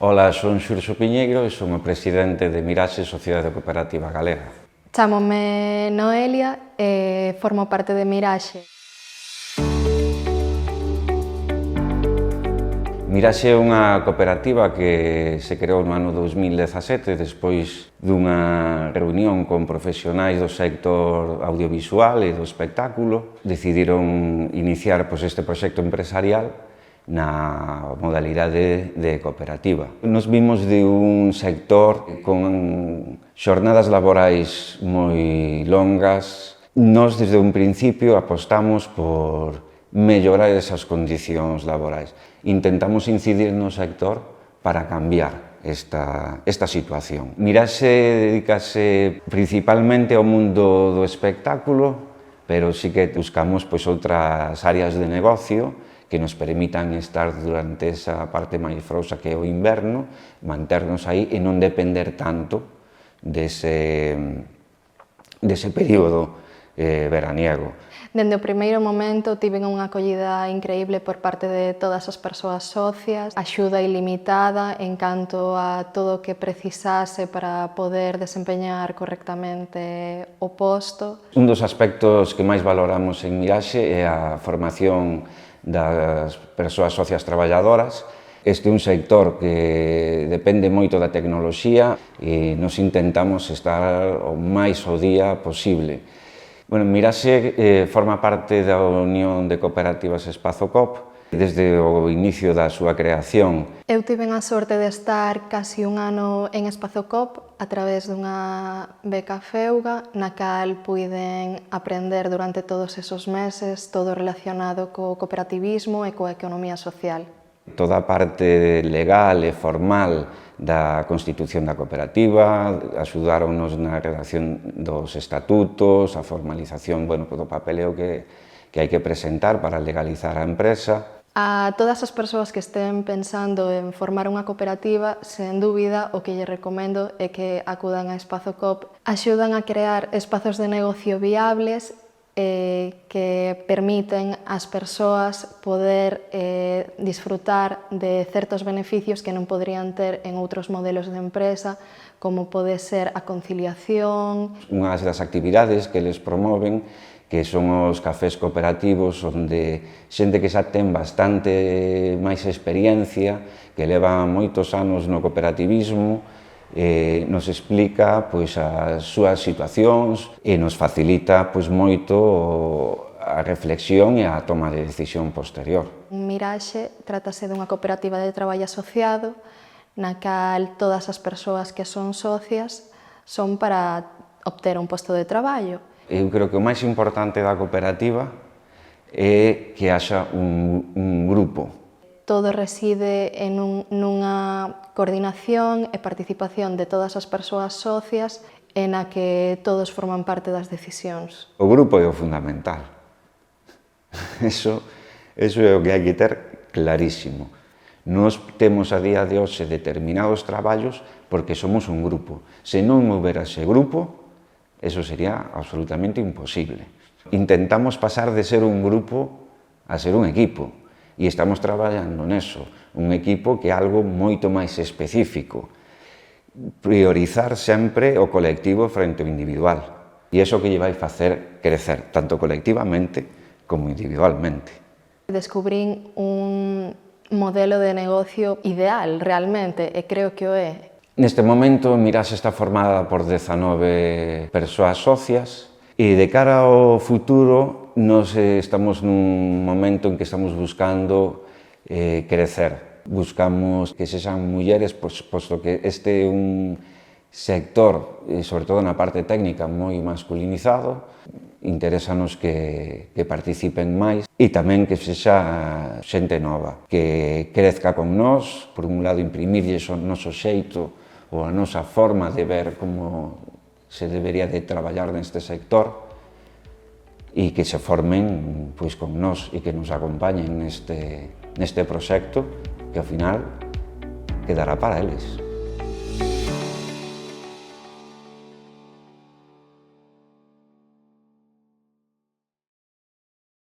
Ola, son Xurxo Piñeiro e son o presidente de Miraxe Sociedade Cooperativa Galega. Chámome Noelia e formo parte de Miraxe. Miraxe é unha cooperativa que se creou no ano 2017 despois dunha reunión con profesionais do sector audiovisual e do espectáculo. Decidiron iniciar este proxecto empresarial na modalidade de cooperativa. Nos vimos de un sector con xornadas laborais moi longas. Nos, desde un principio, apostamos por mellorar esas condicións laborais. Intentamos incidir no sector para cambiar esta situación. Miraxe dedícase principalmente ao mundo do espectáculo, pero sí que buscamos outras áreas de negocio que nos permitan estar durante esa parte máis frouxa que é o inverno, manternos aí e non depender tanto dese período veraniego. Dende o primeiro momento tiven unha acollida increíble por parte de todas as persoas socias, axuda ilimitada en canto a todo o que precisase para poder desempeñar correctamente o posto. Un dos aspectos que máis valoramos en Miraxe é a formación das persoas socias traballadoras. Este é un sector que depende moito da tecnoloxía e nos intentamos estar o máis ao día posible. Miraxe forma parte da Unión de Cooperativas Espazo Coop desde o inicio da súa creación. Eu tiven a sorte de estar casi un ano en Espazo Coop a través dunha beca Feuga, na cal puiden aprender durante todos esos meses todo relacionado co cooperativismo e coa economía social. Toda a parte legal e formal da constitución da cooperativa, axudáronnos na redacción dos estatutos, a formalización do papeleo que hai que presentar para legalizar a empresa. A todas as persoas que estén pensando en formar unha cooperativa, sen dúbida, o que lle recomendo é que acudan a Espazo Coop. Axudan a crear espazos de negocio viables que permiten ás persoas poder disfrutar de certos beneficios que non poderían ter en outros modelos de empresa, como pode ser a conciliación. Unhas das actividades que eles promoven que son os cafés cooperativos, onde xente que xa ten bastante máis experiencia, que leva moitos anos no cooperativismo, nos explica as súas situacións e nos facilita moito a reflexión e a toma de decisión posterior. Miraxe trátase dunha cooperativa de traballo asociado, na cal todas as persoas que son socias son para obter un posto de traballo. Eu creo que o máis importante da cooperativa é que haxa un grupo. Todo reside en nunha coordinación e participación de todas as persoas socias en a que todos forman parte das decisións. O grupo é o fundamental. Eso é o que hai que ter clarísimo. Nos temos a día de hoxe determinados traballos porque somos un grupo. Se non houbera ese grupo, eso sería absolutamente imposible. Intentamos pasar de ser un grupo a ser un equipo e estamos traballando neso. Un equipo que é algo moito máis específico. Priorizar sempre o colectivo frente ao individual. E iso que lle vai facer crecer, tanto colectivamente como individualmente. Descubrín un modelo de negocio ideal, realmente, e creo que o é. Neste momento, Miraxe está formada por 19 persoas socias e de cara ao futuro nos estamos nun momento en que estamos buscando crecer. Buscamos que sexan mulleres, posto que este é un sector, sobre todo na parte técnica, moi masculinizado. Interésanos que participen máis e tamén que sexa xente nova, que crezca con nós, por un lado imprimirlle o noso xeito ou a nosa forma de ver como se debería de traballar neste sector e que se formen con nós e que nos acompañen neste proxecto que ao final quedará para eles.